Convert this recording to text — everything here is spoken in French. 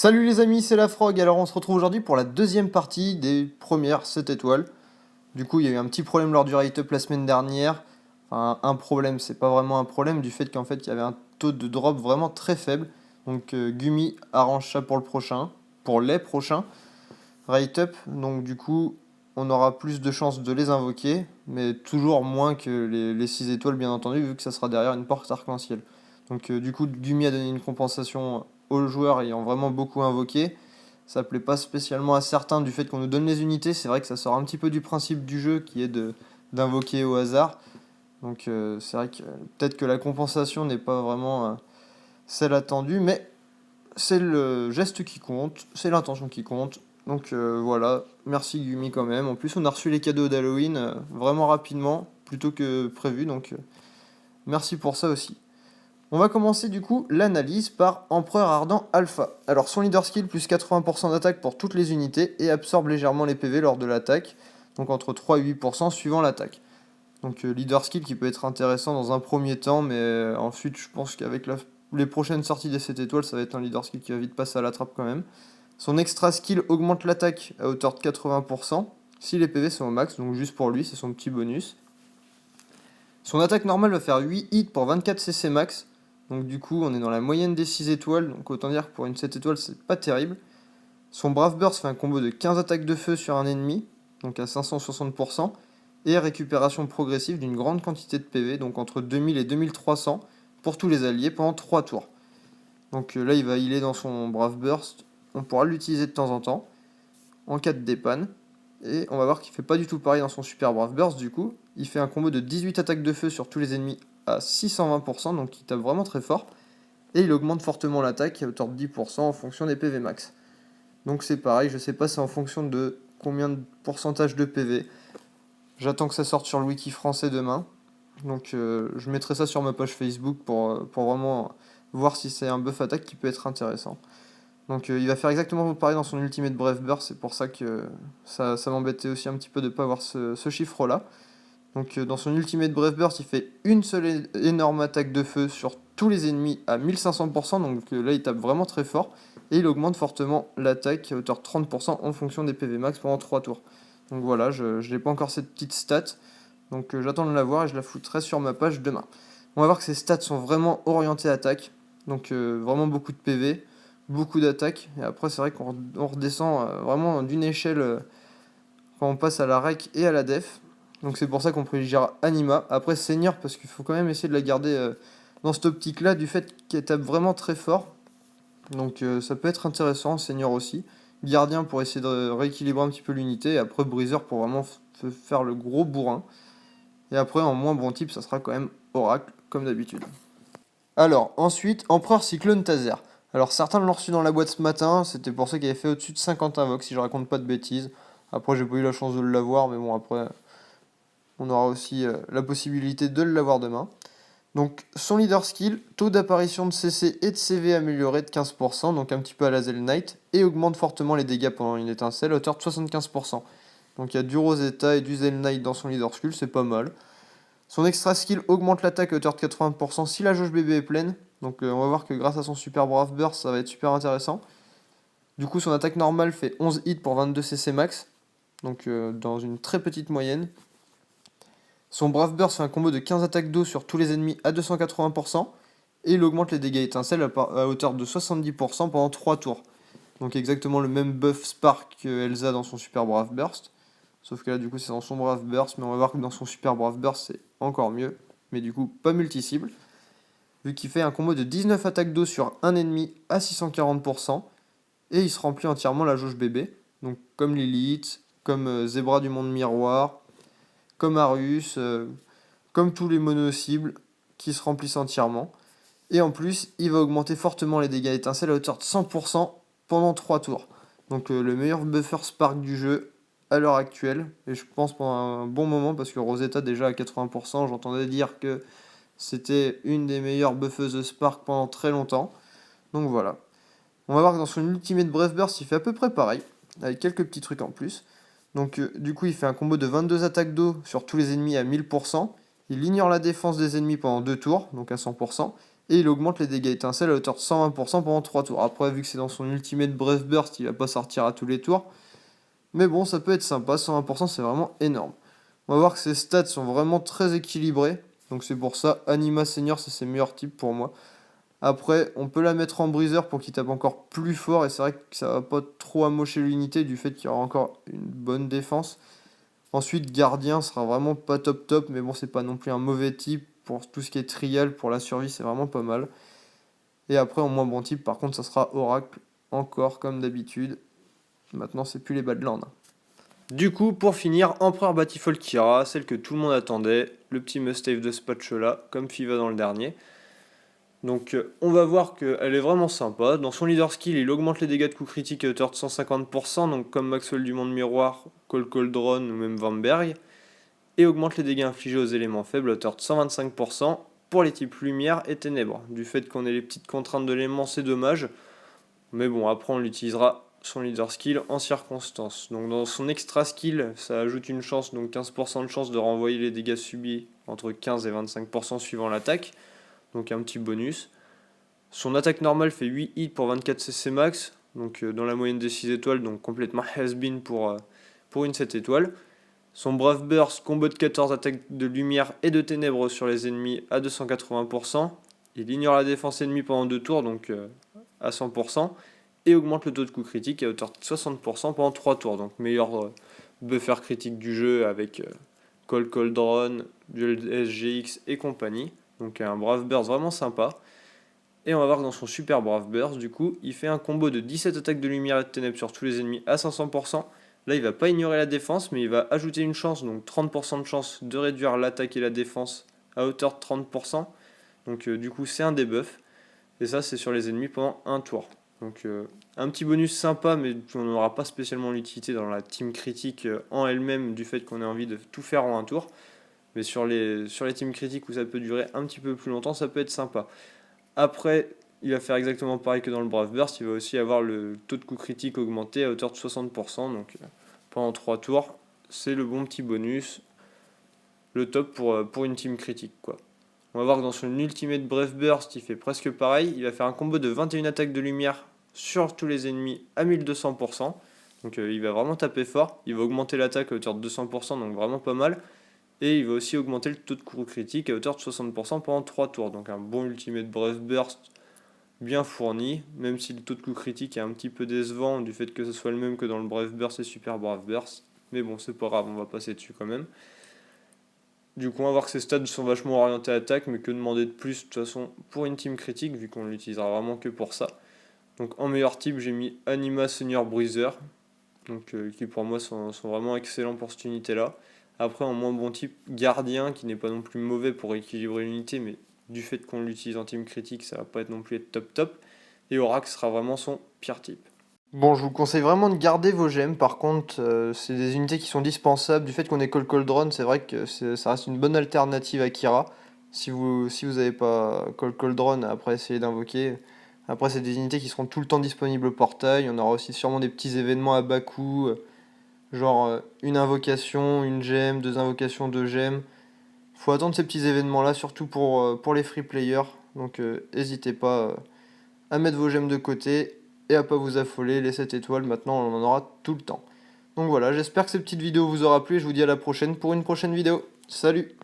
Salut les amis, c'est la Frog. Alors on se retrouve aujourd'hui pour la deuxième partie des premières 7 étoiles. Du coup, il y a eu un petit problème lors du rate-up la semaine dernière. Enfin, un problème, c'est pas vraiment un problème du fait qu'en fait, il y avait un taux de drop vraiment très faible. Donc Gumi arrange ça pour le prochain, pour les prochains rate-up. Donc du coup, on aura plus de chances de les invoquer, mais toujours moins que les 6 étoiles bien entendu, vu que ça sera derrière une porte arc-en-ciel. Donc du coup, Gumi a donné une compensation aux joueurs ayant vraiment beaucoup invoqué. Ça plaît pas spécialement à certains du fait qu'on nous donne les unités. C'est vrai que ça sort un petit peu du principe du jeu qui est de d'invoquer au hasard. Donc c'est vrai que peut-être que la compensation n'est pas vraiment celle attendue, mais c'est le geste qui compte, c'est l'intention qui compte. Donc voilà, merci Gumi quand même. En plus, on a reçu les cadeaux d'Halloween vraiment rapidement, plutôt que prévu. Donc merci pour ça aussi. On va commencer du coup l'analyse par Empereur Ardent Alpha. Alors son leader skill plus 80% d'attaque pour toutes les unités et absorbe légèrement les PV lors de l'attaque, donc entre 3 et 8% suivant l'attaque. Donc leader skill qui peut être intéressant dans un premier temps, mais ensuite je pense qu'avec les prochaines sorties des 7 étoiles, ça va être un leader skill qui va vite passer à la trappe quand même. Son extra skill augmente l'attaque à hauteur de 80% si les PV sont au max, donc juste pour lui, c'est son petit bonus. Son attaque normale va faire 8 hits pour 24 CC max. Donc du coup, on est dans la moyenne des 6 étoiles. Donc autant dire que pour une 7 étoiles, c'est pas terrible. Son Brave Burst fait un combo de 15 attaques de feu sur un ennemi, donc à 560%, et récupération progressive d'une grande quantité de PV, donc entre 2000 et 2300 pour tous les alliés pendant 3 tours. Donc là, il va healer dans son Brave Burst. On pourra l'utiliser de temps en temps, en cas de dépanne. Et on va voir qu'il fait pas du tout pareil dans son Super Brave Burst du coup. Il fait un combo de 18 attaques de feu sur tous les ennemis à 620%, donc il tape vraiment très fort. Et il augmente fortement l'attaque à hauteur de 10% en fonction des PV max. Donc c'est pareil, je sais pas c'est en fonction de combien de pourcentage de PV. J'attends que ça sorte sur le wiki français demain. Donc je mettrai ça sur ma page Facebook pour vraiment voir si c'est un buff attaque qui peut être intéressant. Donc il va faire exactement pareil dans son Ultimate Brave Burst, c'est pour ça que ça m'embêtait aussi un petit peu de ne pas avoir ce chiffre-là. Donc dans son Ultimate Brave Burst, il fait une seule énorme attaque de feu sur tous les ennemis à 1500%, donc là il tape vraiment très fort, et il augmente fortement l'attaque à hauteur de 30% en fonction des PV max pendant 3 tours. Donc voilà, je n'ai pas encore cette petite stat, donc j'attends de la voir et je la foutrai sur ma page demain. On va voir que ces stats sont vraiment orientées attaque, donc vraiment beaucoup de PV, beaucoup d'attaques, et après c'est vrai qu'on redescend vraiment d'une échelle quand on passe à la rec et à la def. Donc c'est pour ça qu'on privilégiera Anima. Après Seigneur, parce qu'il faut quand même essayer de la garder dans cette optique-là, du fait qu'elle tape vraiment très fort. Donc ça peut être intéressant, Seigneur aussi. Gardien pour essayer de rééquilibrer un petit peu l'unité. Et après Briseur pour vraiment faire le gros bourrin. Et après en moins bon type, ça sera quand même Oracle, comme d'habitude. Alors ensuite, Empereur Cyclone Taser. Alors certains l'ont reçu dans la boîte ce matin, c'était pour ça qu'il avait fait au-dessus de 50 invoques, si je raconte pas de bêtises. Après j'ai pas eu la chance de l'avoir, mais bon après on aura aussi la possibilité de l'avoir demain. Donc son leader skill, taux d'apparition de CC et de CV amélioré de 15%, donc un petit peu à la Zel Knight, et augmente fortement les dégâts pendant une étincelle à hauteur de 75%. Donc il y a du Rosetta et du Zel Knight dans son leader skill, c'est pas mal. Son extra skill augmente l'attaque à hauteur de 80% si la jauge bébé est pleine. Donc on va voir que grâce à son super brave burst, ça va être super intéressant. Du coup son attaque normale fait 11 hits pour 22 CC max, donc dans une très petite moyenne. Son Brave Burst fait un combo de 15 attaques d'eau sur tous les ennemis à 280%, et il augmente les dégâts étincelles à hauteur de 70% pendant 3 tours. Donc exactement le même buff Spark que Elsa dans son Super Brave Burst. Sauf que là du coup c'est dans son Brave Burst, mais on va voir que dans son Super Brave Burst c'est encore mieux. Mais du coup pas multi-cible. Vu qu'il fait un combo de 19 attaques d'eau sur un ennemi à 640%, et il se remplit entièrement la jauge bébé. Donc comme Lilith, comme Zebra du monde miroir, comme Arius, comme tous les mono-cibles qui se remplissent entièrement. Et en plus, il va augmenter fortement les dégâts étincelles à hauteur de 100% pendant 3 tours. Donc le meilleur buffer Spark du jeu à l'heure actuelle. Et je pense pendant un bon moment, parce que Rosetta déjà à 80%, j'entendais dire que c'était une des meilleures buffeuses de Spark pendant très longtemps. Donc voilà. On va voir que dans son Ultimate Brave Burst, il fait à peu près pareil, avec quelques petits trucs en plus. Donc du coup, il fait un combo de 22 attaques d'eau sur tous les ennemis à 1000%. Il ignore la défense des ennemis pendant 2 tours, donc à 100%. Et il augmente les dégâts étincelles à hauteur de 120% pendant 3 tours. Après, vu que c'est dans son Ultimate Breath Burst, il va pas sortir à tous les tours. Mais bon, ça peut être sympa, 120% c'est vraiment énorme. On va voir que ses stats sont vraiment très équilibrés. Donc c'est pour ça, Anima Senior, c'est ses meilleurs types pour moi. Après, on peut la mettre en briseur pour qu'il tape encore plus fort. Et c'est vrai que ça va pas trop amocher l'unité du fait qu'il y aura encore une bonne défense. Ensuite, gardien sera vraiment pas top top. Mais bon, c'est pas non plus un mauvais type. Pour tout ce qui est trial, pour la survie, c'est vraiment pas mal. Et après, en moins bon type, par contre, ça sera Oracle. Encore comme d'habitude. Maintenant, c'est plus les Badlands. Du coup, pour finir, Empereur Batifol Kira, celle que tout le monde attendait, le petit must-have de ce patch-là, comme Fiva dans le dernier. Donc on va voir qu'elle est vraiment sympa. Dans son leader skill, il augmente les dégâts de coups critiques à hauteur de 150%, donc comme Maxwell du Monde Miroir, Cole Coldron ou même Vamberg. Et augmente les dégâts infligés aux éléments faibles à hauteur de 125% pour les types lumière et ténèbres. Du fait qu'on ait les petites contraintes de l'élément, c'est dommage. Mais bon, après on l'utilisera son leader skill en circonstance. Donc dans son extra skill, ça ajoute une chance, donc 15% de chance de renvoyer les dégâts subis entre 15 et 25% suivant l'attaque. Donc un petit bonus. Son attaque normale fait 8 hits pour 24 CC max, donc dans la moyenne des 6 étoiles, donc complètement has-been pour une 7 étoiles. Son Brave Burst, combo de 14 attaques de lumière et de ténèbres sur les ennemis à 280%. Il ignore la défense ennemie pendant 2 tours, donc à 100%, et augmente le taux de coup critique à hauteur de 60% pendant 3 tours, donc meilleur buffer critique du jeu avec Cold Drone, Duel SGX et compagnie. Donc un Brave Burst vraiment sympa. Et on va voir que dans son super Brave Burst, du coup, il fait un combo de 17 attaques de lumière et de ténèbres sur tous les ennemis à 500%. Là, il va pas ignorer la défense, mais il va ajouter une chance, donc 30% de chance de réduire l'attaque et la défense à hauteur de 30%. Donc du coup, c'est un debuff. Et ça, c'est sur les ennemis pendant un tour. Donc un petit bonus sympa, mais on n'aura pas spécialement l'utilité dans la team critique en elle-même, du fait qu'on ait envie de tout faire en un tour. Mais sur les teams critiques où ça peut durer un petit peu plus longtemps, ça peut être sympa. Après, il va faire exactement pareil que dans le Brave Burst, il va aussi avoir le taux de coup critique augmenté à hauteur de 60%, donc pendant 3 tours, c'est le bon petit bonus, le top pour une team critique, quoi. On va voir que dans son Ultimate Brave Burst, il fait presque pareil, il va faire un combo de 21 attaques de lumière sur tous les ennemis à 1200%, donc il va vraiment taper fort, il va augmenter l'attaque à hauteur de 200%, donc vraiment pas mal. Et il va aussi augmenter le taux de coup critique à hauteur de 60% pendant 3 tours. Donc un bon Ultimate Brave Burst bien fourni, même si le taux de coup critique est un petit peu décevant du fait que ce soit le même que dans le Brave Burst et Super Brave Burst. Mais bon, c'est pas grave, on va passer dessus quand même. Du coup, on va voir que ces stats sont vachement orientés à attaque, mais que demander de plus de toute façon pour une team critique, vu qu'on l'utilisera vraiment que pour ça. Donc en meilleur type, j'ai mis Anima Senior Bruiser, donc, qui pour moi sont vraiment excellents pour cette unité-là. Après, en moins bon type, Gardien, qui n'est pas non plus mauvais pour équilibrer l'unité, mais du fait qu'on l'utilise en team critique, ça va pas être non plus être top top. Et Oracle sera vraiment son pire type. Bon, je vous conseille vraiment de garder vos gemmes. Par contre, c'est des unités qui sont dispensables. Du fait qu'on ait Cole Drone, c'est vrai que ça reste une bonne alternative à Kira. Si vous avez pas Cole Drone, après essayez d'invoquer. Après, c'est des unités qui seront tout le temps disponibles au portail. On aura aussi sûrement des petits événements à bas coût, genre une invocation, une gemme, deux invocations, deux gemmes. Faut attendre ces petits événements-là, surtout pour les free players. Donc, n'hésitez pas à mettre vos gemmes de côté et à pas vous affoler. Les 7 étoiles, maintenant, on en aura tout le temps. Donc voilà, j'espère que cette petite vidéo vous aura plu et je vous dis à la prochaine pour une prochaine vidéo. Salut!